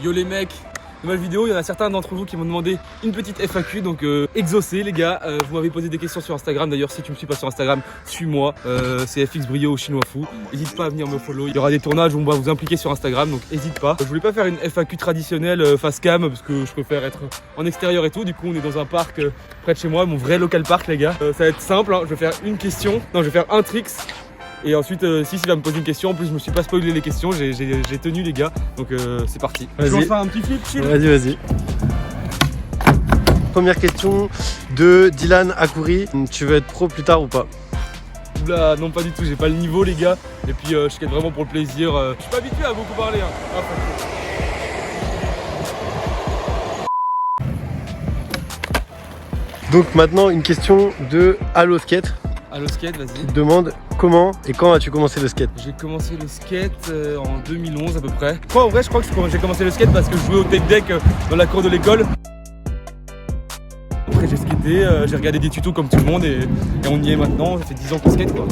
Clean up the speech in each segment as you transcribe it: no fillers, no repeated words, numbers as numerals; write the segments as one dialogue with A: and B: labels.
A: Yo les mecs, nouvelle vidéo, il y en a certains d'entre vous qui m'ont demandé une petite FAQ, donc exaucé les gars. Vous m'avez posé des questions sur Instagram, d'ailleurs si tu me suis pas sur Instagram, suis-moi, c'est FX Brio ou Chinois Fou. N'hésite pas à venir me follow, il y aura des tournages où on va vous impliquer sur Instagram, donc n'hésite pas. Je voulais pas faire une FAQ traditionnelle face cam, parce que je préfère être en extérieur et tout, du coup on est dans un parc près de chez moi, mon vrai local park les gars. Ça va être simple, hein. Je vais faire une question, non je vais faire un tricks. Et ensuite, si il va me poser une question, en plus je me suis pas spoilé les questions, j'ai tenu les gars, donc c'est parti.
B: Vas-y.
A: Tu veux faire un petit flip, chill?
B: Vas-y. Première question de Dylan Akouri. Tu veux être pro plus tard ou pas?
A: Oula, non pas du tout, j'ai pas le niveau les gars. Et puis je skate vraiment pour le plaisir. Je suis pas habitué à beaucoup parler. Hein.
B: Donc maintenant une question de Allo Skate.
A: Allo skate, vas-y.
B: Qui te demande comment et quand as-tu commencé le skate?
A: J'ai commencé le skate en 2011 à peu près. En vrai je crois que j'ai commencé le skate parce que je jouais au tape deck dans la cour de l'école. Après j'ai skaté, j'ai regardé des tutos comme tout le monde et on y est maintenant, ça fait 10 ans qu'on skate quoi.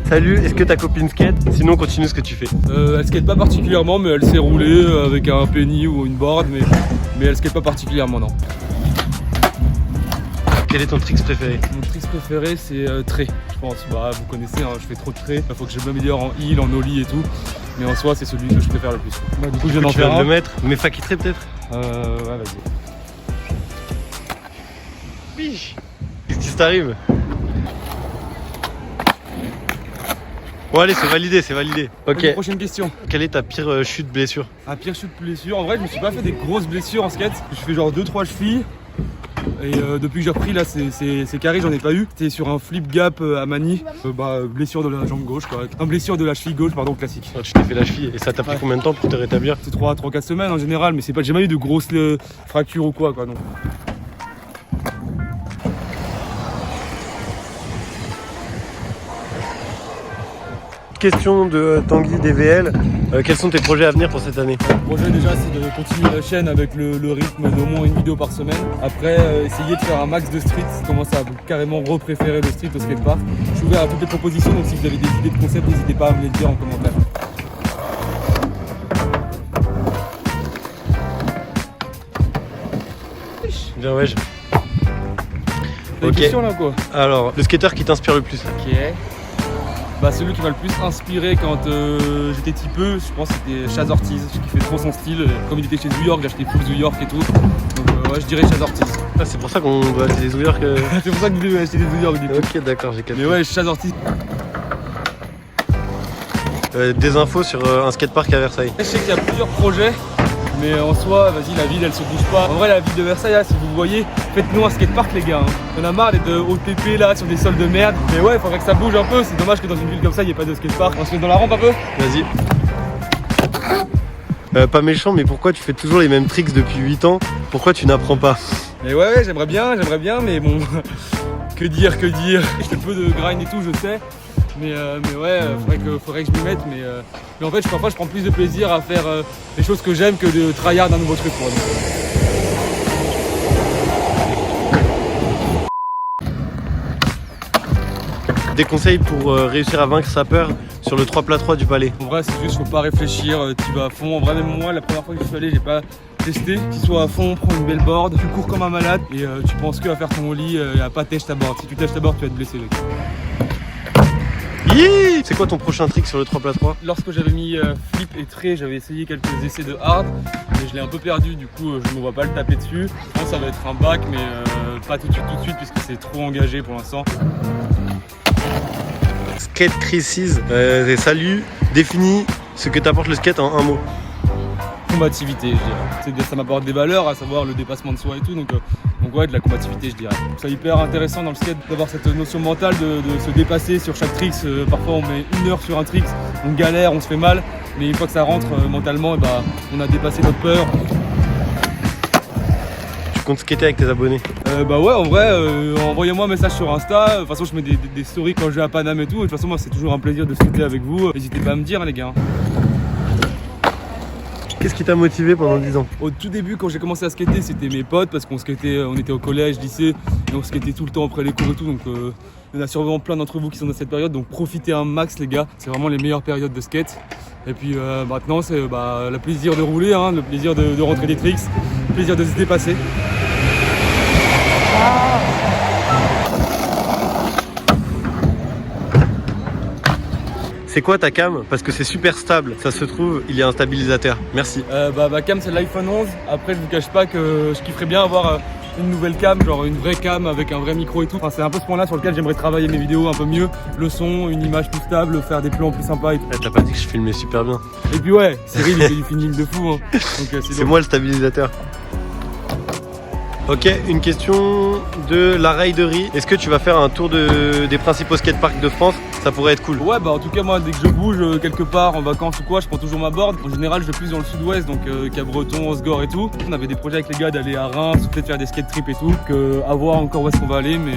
B: Salut, est-ce que ta copine skate? Sinon continue ce que tu fais.
A: Elle skate pas particulièrement mais elle sait rouler avec un penny ou une board mais elle skate pas particulièrement non.
B: Quel est ton trick préféré?
A: Mon trick préféré c'est trait, je pense. Bah vous connaissez, hein, je fais trop de traits. Il faut que je m'ameilleure en heel, en ollie et tout. Mais en soi c'est celui que je préfère le plus. Bah, du coup je viens d'en faire un.
B: Le mettre, mais faquitré peut-être?
A: Ouais vas-y.
B: Biche. Qu'est-ce qui t'arrive? Bon allez, c'est validé, c'est validé. Ok.
A: Prochaine question.
B: Quelle est ta pire chute blessure?
A: Ah, pire chute blessure. En vrai je me suis pas fait des grosses blessures en skate. Je fais genre 2-3 chevilles. Et depuis que j'ai repris là c'est carré, j'en ai pas eu. C'était sur un flip gap à Manille. Blessure de la jambe gauche quoi. Non, blessure de la cheville gauche pardon, classique.
B: Tu t'es fait la cheville et ça t'a pris combien de temps pour te rétablir?
A: C'est 3-4 semaines en général, mais c'est pas, j'ai jamais eu de grosses fractures ou quoi non.
B: Question de Tanguy DVL. Quels sont tes projets à venir pour cette année?
A: Le projet déjà c'est de continuer la chaîne avec le rythme d'au moins une vidéo par semaine. Après essayer de faire un max de street, commencer à carrément repréférer le street au skatepark. Je suis ouvert à toutes les propositions, donc si vous avez des idées de concept, n'hésitez pas à me les dire en commentaire.
B: Bien ouais.
A: T'as une question là ou quoi?
B: Alors, le skateur qui t'inspire le plus?
A: Ok. Bah celui qui m'a le plus inspiré quand j'étais petit peu, je pense que c'était Chaz Ortiz, qui fait trop son style. Comme il était chez New York, j'ai acheté full New York et tout. Donc ouais je dirais Chaz Ortiz.
B: Ah c'est pour ça qu'on doit acheter des New York.
A: C'est pour ça que vous devez acheter des New York du coup.
B: Ok d'accord, j'ai capté.
A: Mais ouais Chaz Ortiz.
B: Des infos sur un skatepark à Versailles.
A: Je sais qu'il y a plusieurs projets. Mais en soi, vas-y, la ville elle se bouge pas. En vrai, la ville de Versailles, là, si vous voyez, faites-nous un skatepark, les gars. Hein. On a marre d'être au TP là sur des sols de merde. Mais ouais, il faudrait que ça bouge un peu. C'est dommage que dans une ville comme ça, il n'y ait pas de skatepark. On se met dans la rampe un peu.
B: Vas-y. Pas méchant, mais pourquoi tu fais toujours les mêmes tricks depuis 8 ans? Pourquoi tu n'apprends pas?
A: Mais ouais, j'aimerais bien, mais bon. que dire. J'ai peu de grind et tout, je sais. Mais ouais, faudrait que je m'y mette. Mais en fait, parfois, je prends plus de plaisir à faire les choses que j'aime que de tryhard un nouveau truc. Quoi.
B: Des conseils pour réussir à vaincre sa peur sur le 3x3 du palais?
A: En vrai, c'est juste, faut pas réfléchir, tu vas à fond. En vrai, même moi, la première fois que je suis allé, j'ai pas testé. Tu sois à fond, prends une belle board, tu cours comme un malade et tu penses que à faire ton ollie et à pas tèche ta board. Si tu tèches ta board, tu vas te blesser. Mec.
B: C'est quoi ton prochain trick sur le 3x3?
A: Lorsque j'avais mis flip et trait, j'avais essayé quelques essais de hard, mais je l'ai un peu perdu, du coup je ne me vois pas le taper dessus. Je pense que ça va être un back, mais pas tout de suite puisque c'est trop engagé pour l'instant.
B: Skate Crisis, salut, définis ce que t'apporte le skate en un mot.
A: Combativité, je dirais. Ça m'apporte des valeurs, à savoir le dépassement de soi et tout, donc ouais, de la combativité, je dirais. C'est hyper intéressant dans le skate d'avoir cette notion mentale de se dépasser sur chaque trick. Parfois on met 1 heure sur un trick, on galère, on se fait mal, mais une fois que ça rentre mentalement, on a dépassé notre peur.
B: Tu comptes skater avec tes abonnés?
A: Bah ouais, en vrai, envoyez-moi un message sur Insta. De toute façon, je mets des stories quand je vais à Paname et tout. Et de toute façon, moi, c'est toujours un plaisir de skater avec vous. N'hésitez pas à me dire, hein, les gars.
B: Qu'est-ce qui t'a motivé pendant 10 ans?
A: Au tout début, quand j'ai commencé à skater, c'était mes potes parce qu'on skatait, on était au collège, lycée, et on skatait tout le temps après les cours et tout. Donc il y en a sûrement plein d'entre vous qui sont dans cette période. Donc profitez un max, les gars. C'est vraiment les meilleures périodes de skate. Et puis maintenant c'est le plaisir de rouler, hein, le plaisir de rentrer des tricks, le plaisir de se dépasser.
B: C'est quoi ta cam? Parce que c'est super stable, ça se trouve, il y a un stabilisateur. Merci.
A: Ma cam c'est l'iPhone 11. Après je vous cache pas que je kifferais bien avoir une nouvelle cam, genre une vraie cam avec un vrai micro et tout. Enfin, c'est un peu ce point là sur lequel j'aimerais travailler mes vidéos un peu mieux. Le son, une image plus stable, faire des plans plus sympas et tout.
B: T'as pas dit que je filmais super bien.
A: Et puis ouais, Cyril il fait du filming de fou, hein.
B: C'est moi le stabilisateur. Ok, une question de la raiderie. Est-ce que tu vas faire un tour des principaux skateparks de France? Ça pourrait être cool.
A: Ouais, en tout cas moi dès que je bouge quelque part en vacances ou quoi, je prends toujours ma board. En général je vais plus dans le sud-ouest, donc Cabreton, Osgore et tout. On avait des projets avec les gars d'aller à Reims, peut-être faire des skate trips et tout, à voir encore où est-ce qu'on va aller, mais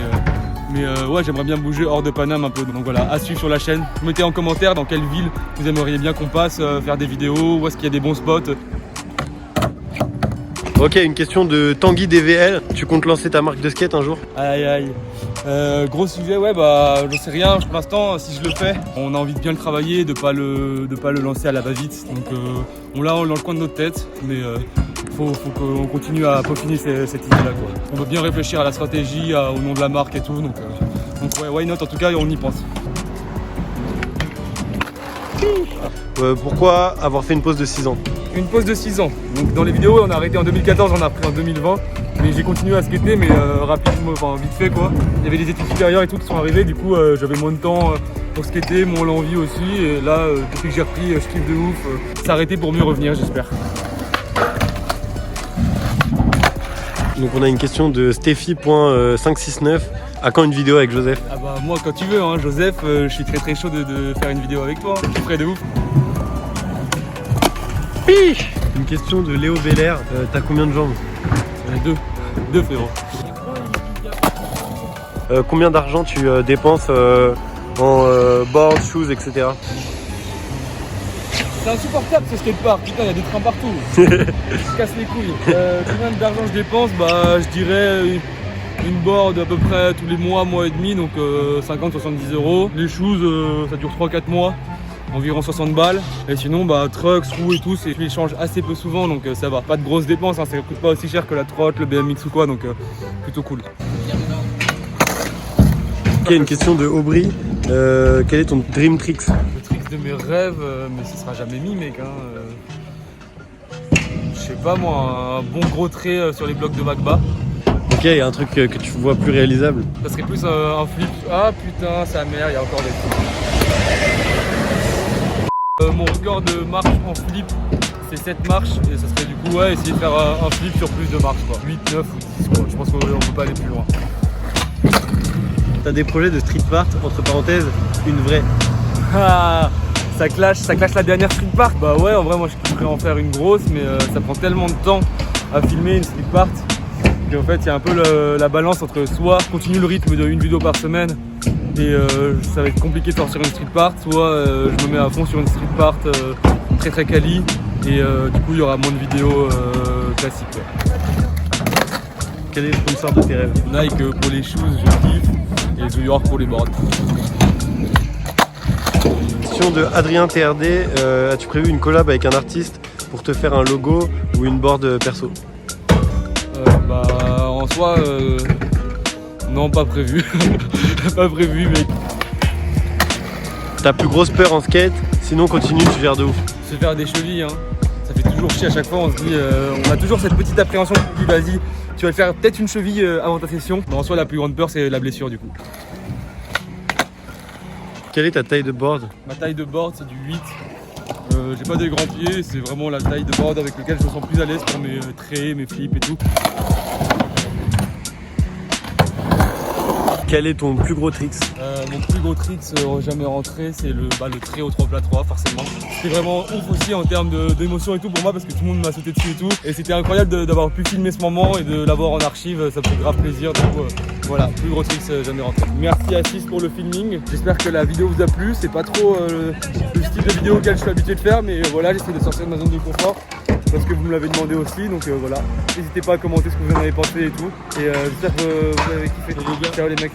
A: ouais, j'aimerais bien bouger hors de Paname un peu. Donc voilà, à suivre sur la chaîne. Mettez en commentaire dans quelle ville vous aimeriez bien qu'on passe, faire des vidéos, où est-ce qu'il y a des bons spots.
B: Ok, une question de Tanguy DVL. Tu comptes lancer ta marque de skate un jour?
A: Aïe aïe. Gros sujet, ouais, je sais rien. Pour l'instant, si je le fais, on a envie de bien le travailler, de pas le lancer à la va-vite. Donc on l'a dans le coin de notre tête, mais faut qu'on continue à peaufiner cette idée-là, quoi. On veut bien réfléchir à la stratégie, au nom de la marque et tout. Donc ouais, why not? En tout cas, on y pense.
B: Pourquoi avoir fait une pause de 6 ans?
A: Une pause de 6 ans. Donc dans les vidéos, on a arrêté en 2014, on a repris en 2020. Mais j'ai continué à skater, mais rapidement, enfin vite fait quoi. Il y avait des études supérieures et tout qui sont arrivées, du coup j'avais moins de temps pour skater, moins l'envie aussi. Et là, depuis que j'ai repris, je kiffe de ouf. S'arrêter pour mieux revenir, j'espère.
B: Donc on a une question de Steffi.569. À quand une vidéo avec Joseph?
A: Ah bah moi quand tu veux, hein, Joseph, je suis très chaud de faire une vidéo avec toi. Je kifferais de ouf.
B: Une question de Léo Belair. T'as combien de jambes?
A: Deux frérot.
B: Combien d'argent tu dépenses en board, shoes, etc.
A: C'est insupportable ce skatepark, putain il y a des trains partout. Je casse les couilles. Combien d'argent je dépense? Je dirais une board à peu près tous les mois et demi, donc 50-70 €. Les shoes ça dure 3-4 mois. Environ 60 balles. Et sinon trucks, roues et tout, je les change assez peu souvent, donc ça va. Pas de grosses dépenses, hein, ça coûte pas aussi cher que la trotte, le BMX ou quoi, donc plutôt cool.
B: Ok, une question de Aubry. Quel est ton dream tricks?
A: Le trick de mes rêves, mais ce sera jamais mis mec, hein. Je sais pas moi, un bon gros trait sur les blocs de Magba.
B: Ok, il y a un truc que tu vois plus réalisable.
A: Ça serait plus un flip. Ah putain, sa mère, il y a encore des trucs. Mon record de marche en flip, c'est 7 marches, et ça serait du coup essayer de faire un flip sur plus de marches, quoi. 8, 9 ou 10 quoi. Je pense qu'on peut pas aller plus loin.
B: T'as des projets de street art, entre parenthèses, une vraie.
A: Ah, ça clash la dernière street park. Bah ouais, en vrai moi je pourrais en faire une grosse, mais ça prend tellement de temps à filmer une street park qu'en fait il y a un peu la balance entre soit continuer le rythme d'une vidéo par semaine et ça va être compliqué de sortir une street part, soit je me mets à fond sur une street part très quali et du coup il y aura moins de vidéos classiques, quoi.
B: Quel est le sponsor de tes rêves?
A: Nike pour les shoes, je kiffe, et New York pour les boards.
B: Question de Adrien TRD. As-tu prévu une collab avec un artiste pour te faire un logo ou une board perso?
A: En soi, non, pas prévu. Pas prévu, mec.
B: Ta plus grosse peur en skate? Sinon continue, tu gères de ouf.
A: Se faire des chevilles, hein. Ça fait toujours chier à chaque fois, on se dit, on a toujours cette petite appréhension qui dit vas-y, tu vas te faire peut-être une cheville avant ta session. Mais en soi, la plus grande peur, c'est la blessure du coup.
B: Quelle est ta taille de board?
A: Ma taille de board, c'est du 8. J'ai pas des grands pieds, c'est vraiment la taille de board avec laquelle je me sens plus à l'aise pour mes traits, mes flips et tout.
B: Quel est ton plus gros tricks?
A: Mon plus gros tricks jamais rentré, c'est le trait au 3x3 forcément. C'était vraiment ouf aussi en termes d'émotion et tout pour moi parce que tout le monde m'a sauté dessus et tout. Et c'était incroyable d'avoir pu filmer ce moment et de l'avoir en archive, ça me fait grave plaisir. Du coup, voilà, plus gros tricks jamais rentré. Merci à 6 pour le filming. J'espère que la vidéo vous a plu. C'est pas trop le style de vidéo auquel je suis habitué de faire, mais voilà, j'essaie de sortir de ma zone de confort parce que vous me l'avez demandé aussi, donc voilà. N'hésitez pas à commenter ce que vous en avez pensé et tout. Et j'espère que vous avez kiffé. Ciao les mecs.